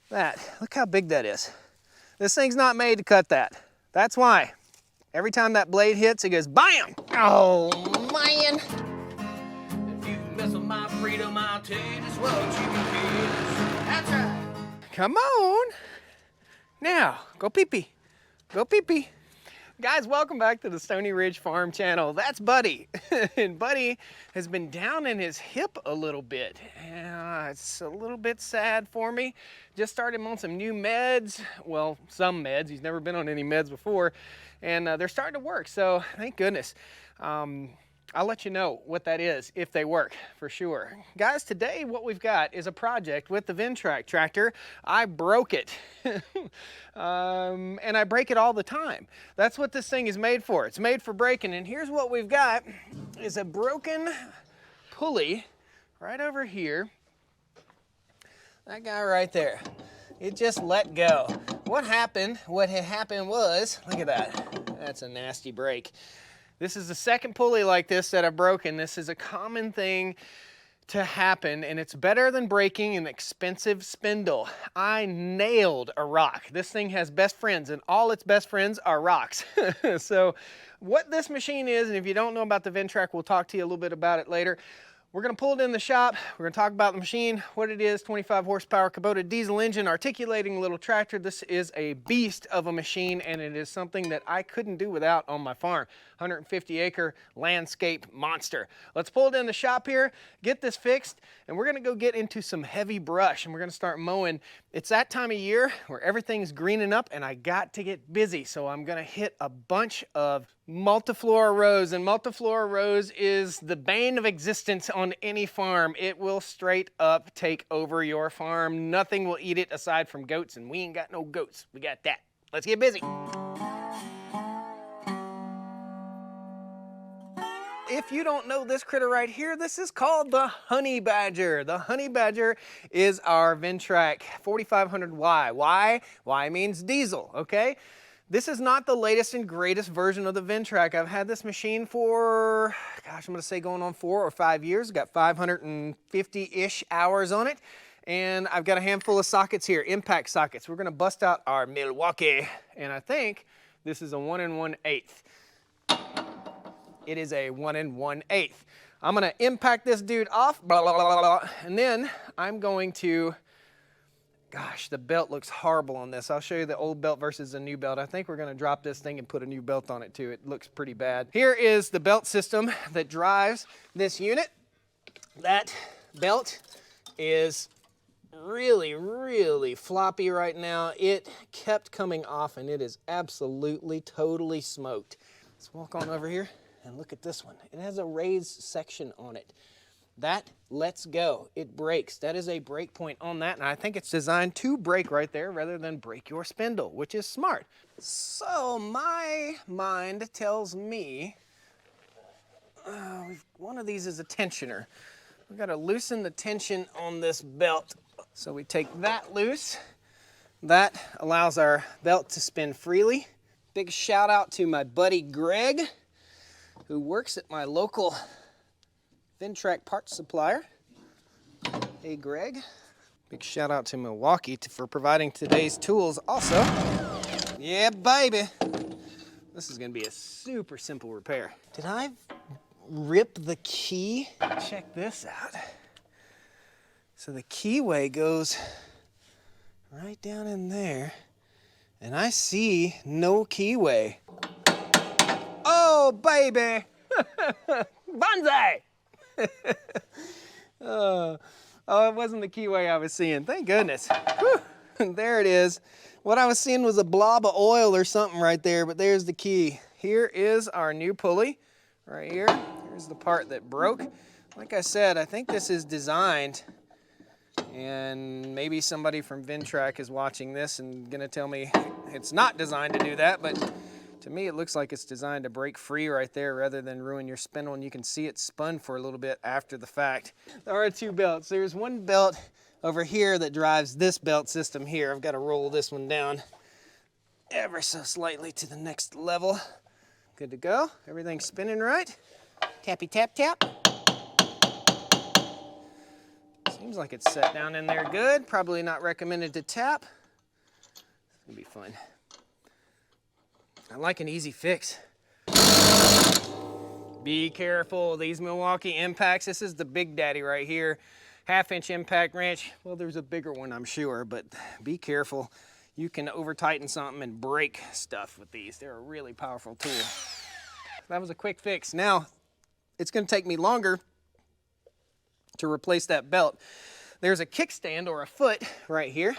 Look how big that is. This thing's not made to cut that. That's why. Every time that blade hits, it goes BAM! Oh, man. If you mess with my freedom, I'll tell you just what you can. That's right. Come on. Now, go pee-pee. Go pee-pee. Guys, welcome back to the Stoney Ridge Farm channel. That's Buddy. And Buddy has been down in his hip a little bit. It's a little bit sad for me. Just started him on some new meds. Well, some meds. He's never been on any meds before. And they're starting to work, so thank goodness. I'll let you know what that is if they work, for sure. Guys, today what we've got is a project with the Ventrac tractor. I broke it, and I break it all the time. That's what this thing is made for. It's made for breaking, and here's what we've got is a broken pulley right over here. That guy right there. It just let go. What happened was, look at that. That's a nasty break. This is the second pulley like this that I've broken. This is a common thing to happen, and it's better than breaking an expensive spindle. I nailed a rock. This thing has best friends, and all its best friends are rocks. So what this machine is, and if you don't know about the Ventrac, we'll talk to you a little bit about it later. We're gonna pull it in the shop. We're gonna talk about the machine, what it is, 25 horsepower Kubota diesel engine, articulating little tractor. This is a beast of a machine, and it is something that I couldn't do without on my farm. 150 acre landscape monster. Let's pull it in the shop here, get this fixed, and we're gonna go get into some heavy brush, and we're gonna start mowing. It's that time of year where everything's greening up, and I got to get busy, so I'm gonna hit a bunch of multiflora rose, and multiflora rose is the bane of existence on any farm. It will straight up take over your farm. Nothing will eat it aside from goats, and we ain't got no goats. We got that. Let's get busy. If you don't know this critter right here, this is called the honey badger. The honey badger is our Ventrac 4500Y. Why? Y means diesel, okay? This is not the latest and greatest version of the Ventrac. I've had this machine for, gosh, I'm gonna say going on 4 or 5 years. Got 550-ish hours on it. And I've got a handful of sockets here, impact sockets. We're gonna bust out our Milwaukee. And I think this is a 1 1/8. It is a 1 1/8. I'm gonna impact this dude off, blah, blah, blah, blah, and then I'm going to, gosh, the belt looks horrible on this. I'll show you the old belt versus the new belt. I think we're gonna drop this thing and put a new belt on it too. It looks pretty bad. Here is the belt system that drives this unit. That belt is really, really floppy right now. It kept coming off, and it is absolutely, totally smoked. Let's walk on over here and look at this one. It has a raised section on it. That lets go. It breaks. That is a break point on that, and I think it's designed to break right there rather than break your spindle, which is smart. So my mind tells me one of these is a tensioner. We've got to loosen the tension on this belt. So we take that loose. That allows our belt to spin freely. Big shout out to my buddy Greg, who works at my local Ventrac parts supplier. Hey Greg. Big shout out to Milwaukee for providing today's tools also. Yeah, baby. This is gonna be a super simple repair. Did I rip the key? Check this out. So the keyway goes right down in there, and I see no keyway. Oh, baby! Bonsai! Oh, it wasn't the keyway I was seeing. Thank goodness. Whew. There it is. What I was seeing was a blob of oil or something right there, but there's the key. Here is our new pulley right here. Here's the part that broke. Like I said, I think this is designed, and maybe somebody from Ventrac is watching this and gonna tell me it's not designed to do that, but to me, it looks like it's designed to break free right there rather than ruin your spindle, and you can see it spun for a little bit after the fact. There are two belts. There's one belt over here that drives this belt system here. I've got to roll this one down ever so slightly to the next level. Good to go. Everything's spinning right. Tappy tap tap. Seems Seems like it's set down in there good. Probably not recommended to tap. It's gonna be fun. I like an easy fix. Be careful, these Milwaukee impacts. This is the big daddy right here. 1/2-inch impact wrench. Well, there's a bigger one, I'm sure, but be careful. You can over tighten something and break stuff with these. They're a really powerful tool. That was a quick fix. Now, it's gonna take me longer to replace that belt. There's a kickstand or a foot right here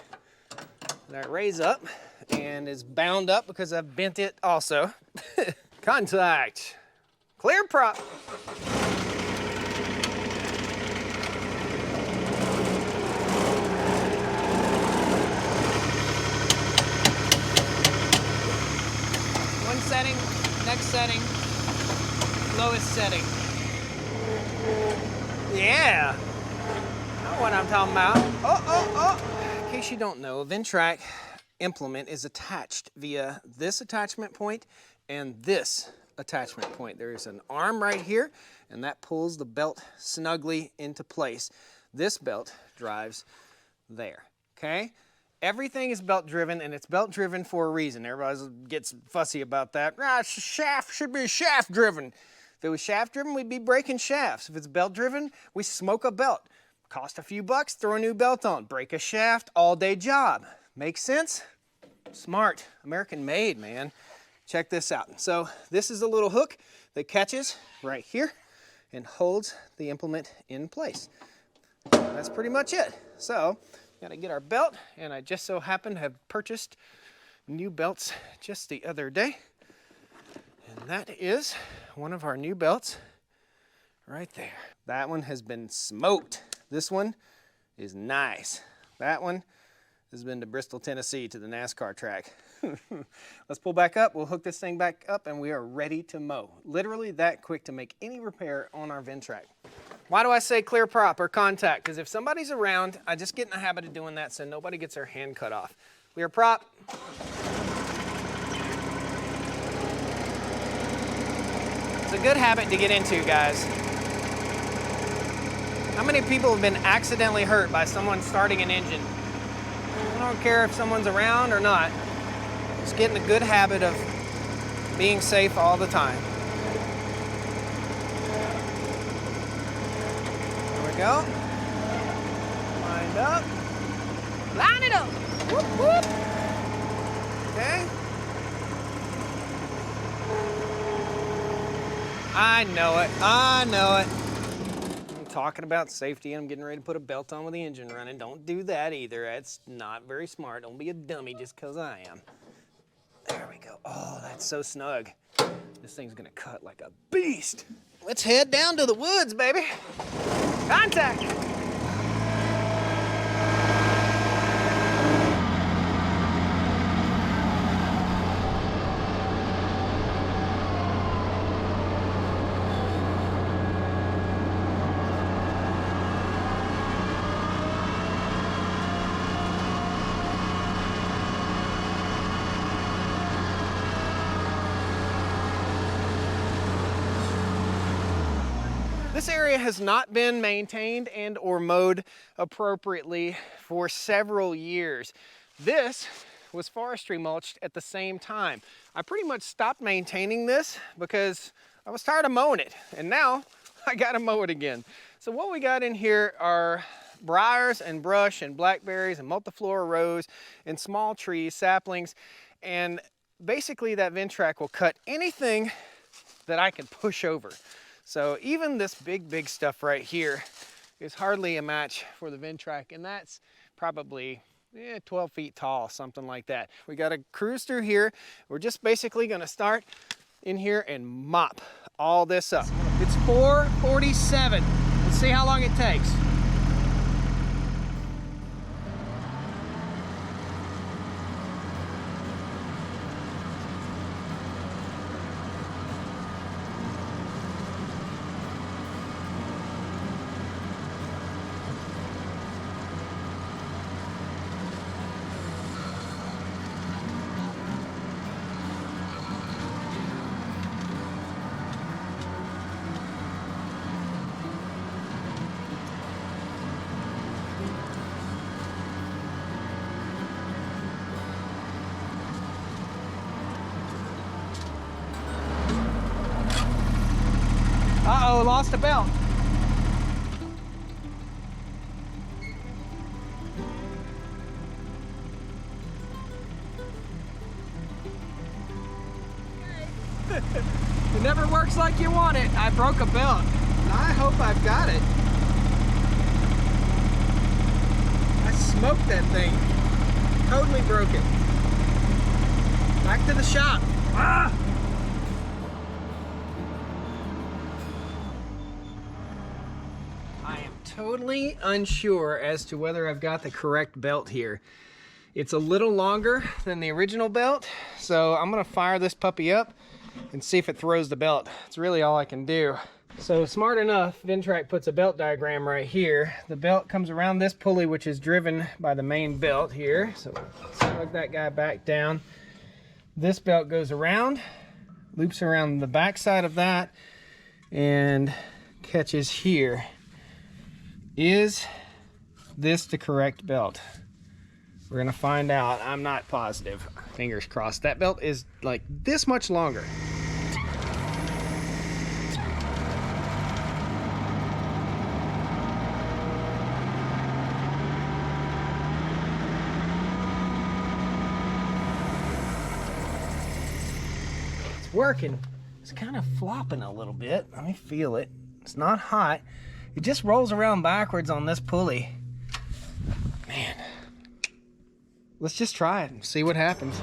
that I raise up and is bound up because I've bent it also. Contact. Clear prop. One setting, next setting, lowest setting. Yeah, that's what I'm talking about. Oh. In case you don't know, a Ventrac implement is attached via this attachment point and this attachment point. There is an arm right here, and that pulls the belt snugly into place. This belt drives there, okay? Everything is belt driven, and it's belt driven for a reason. Everybody gets fussy about that. Shaft should be shaft driven. If it was shaft driven, we'd be breaking shafts. If it's belt driven, we smoke a belt. Cost a few bucks, throw a new belt on. Break a shaft, all day job. Make sense? Smart, American made, man. Check this out. So this is a little hook that catches right here and holds the implement in place. That's pretty much it. So, gotta get our belt, and I just so happen to have purchased new belts just the other day. And that is one of our new belts right there. That one has been smoked. This one is nice. That one has been to Bristol, Tennessee to the NASCAR track. Let's pull back up. We'll hook this thing back up and we are ready to mow. Literally that quick to make any repair on our Ventrac. Why do I say clear prop or contact? Because if somebody's around, I just get in the habit of doing that so nobody gets their hand cut off. Clear prop. It's a good habit to get into, guys. How many people have been accidentally hurt by someone starting an engine? I don't care if someone's around or not. Just get in a good habit of being safe all the time. There we go. Lined up. Line it up. Whoop, whoop. Okay. I know it. I know it. I'm talking about safety and I'm getting ready to put a belt on with the engine running. Don't do that either. That's not very smart. Don't be a dummy just because I am. There we go. Oh, that's so snug. This thing's gonna cut like a beast. Let's head down to the woods, baby. Contact. This area has not been maintained and or mowed appropriately for several years. This was forestry mulched at the same time. I pretty much stopped maintaining this because I was tired of mowing it, and now I gotta mow it again. So what we got in here are briars and brush and blackberries and multiflora rose and small trees, saplings, and basically that Ventrac will cut anything that I can push over. So even this big stuff right here is hardly a match for the Ventrac, and that's probably 12 feet tall, something like that. We got to cruise through here. We're just basically going to start in here and mop all this up. It's 4:47. Let's see how long it takes. Uh-oh, lost a belt. It never works like you want it. I broke a belt. I hope I've got it. I smoked that thing. Totally broke it. Back to the shop. Ah! I am totally unsure as to whether I've got the correct belt here. It's a little longer than the original belt, so I'm gonna fire this puppy up and see if it throws the belt. It's really all I can do. So smart enough, Ventrac puts a belt diagram right here. The belt comes around this pulley, which is driven by the main belt here. So plug that guy back down. This belt goes around, loops around the back side of that, and catches here. Is this the correct belt? We're gonna find out. I'm not positive. Fingers crossed. That belt is like this much longer. It's working. It's kind of flopping a little bit. Let me feel it. It's not hot. It just rolls around backwards on this pulley. Man. Let's just try it and see what happens.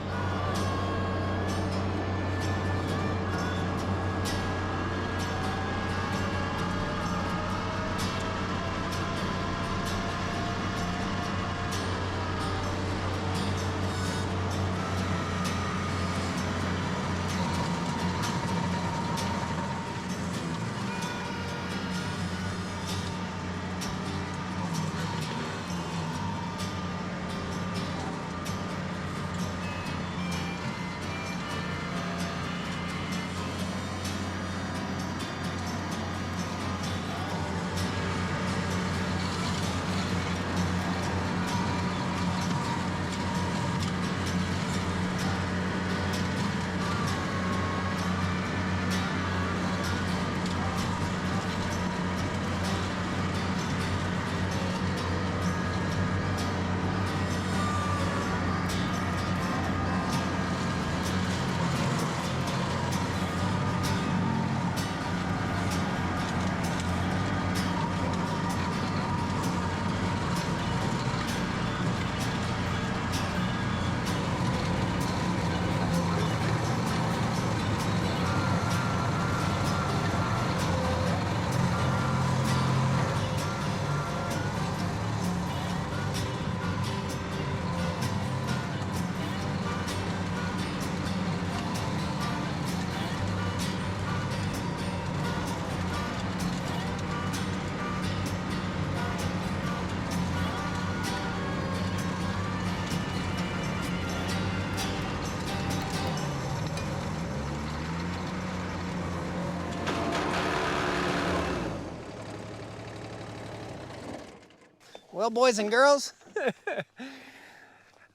Well, boys and girls,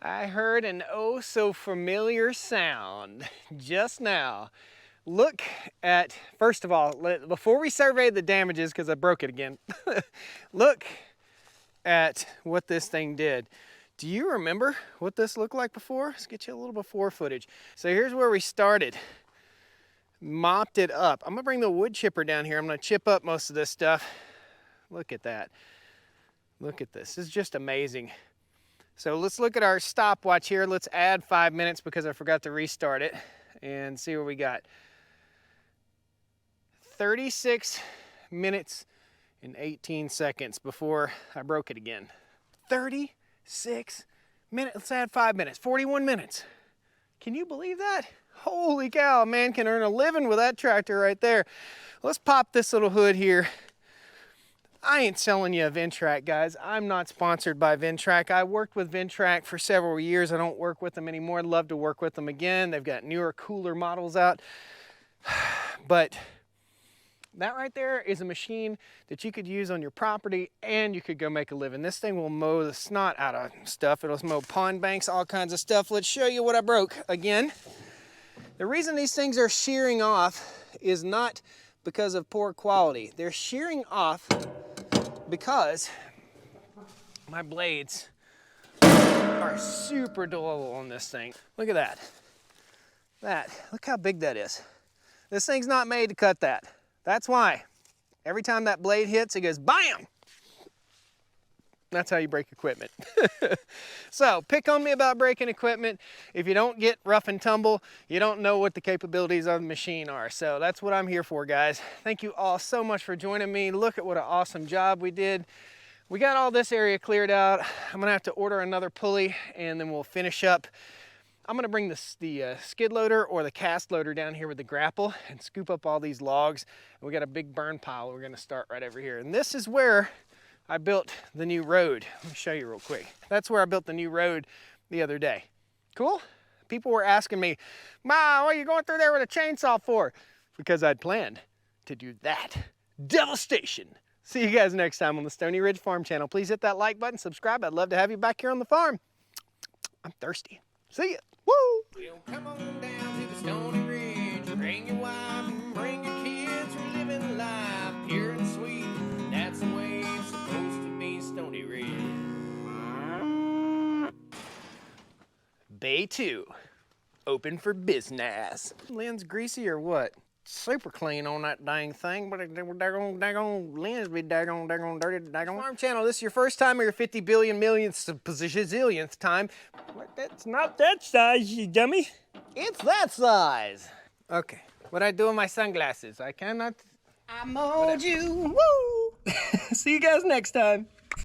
I heard an oh so familiar sound just now. Look at, first of all, before we survey the damages, because I broke it again, look at what this thing did. Do you remember what this looked like before? Let's get you a little before footage. So here's where we started. Mopped it up. I'm gonna bring the wood chipper down here. I'm gonna chip up most of this stuff. Look at that. Look at this. This is just amazing. So let's look at our stopwatch here. Let's add 5 minutes because I forgot to restart it and see what we got. 36 minutes and 18 seconds before I broke it again. 36 minutes. Let's add 5 minutes. 41 minutes. Can you believe that? Holy cow, a man can earn a living with that tractor right there. Let's pop this little hood here. I ain't selling you a Ventrac, guys. I'm not sponsored by Ventrac. I worked with Ventrac for several years. I don't work with them anymore. I'd love to work with them again. They've got newer, cooler models out. But that right there is a machine that you could use on your property and you could go make a living. This thing will mow the snot out of stuff. It'll mow pond banks, all kinds of stuff. Let's show you what I broke again. The reason these things are shearing off is not because of poor quality. They're shearing off because my blades are super dull on this thing. Look at that. Look how big that is. This thing's not made to cut that. That's why. Every time that blade hits, it goes BAM! That's how you break equipment. So pick on me about breaking equipment. If you don't get rough and tumble, you don't know what the capabilities of the machine are. So that's what I'm here for, guys. Thank you all so much for joining me. Look at what an awesome job we did. We got all this area cleared out. I'm gonna have to order another pulley and then we'll finish up. I'm gonna bring the skid loader or the cast loader down here with the grapple and scoop up all these logs. And we got a big burn pile we're gonna start right over here. And this is where I built the new road. Let me show you real quick. That's where I built the new road the other day. Cool? People were asking me, Ma, what are you going through there with a chainsaw for? Because I'd planned to do that. Devastation. See you guys next time on the Stoney Ridge Farm Channel. Please hit that like button, subscribe. I'd love to have you back here on the farm. I'm thirsty. See ya. Woo! Well, come on down to the Stoney Ridge. Bring your wife and bring your kids. We're living life pure and sweet. That's the way it's supposed to be, Stoney Ridge. Bay 2, open for business. Lens greasy or what? Super clean on that dang thing, but daggone lens be daggone dirty, daggone. Farm Channel, this is your first time or your 50 billion millionth zillionth time. What, that's not that size, you dummy. It's that size. Okay, what I do with my sunglasses? I cannot. I mold you. Woo! See you guys next time.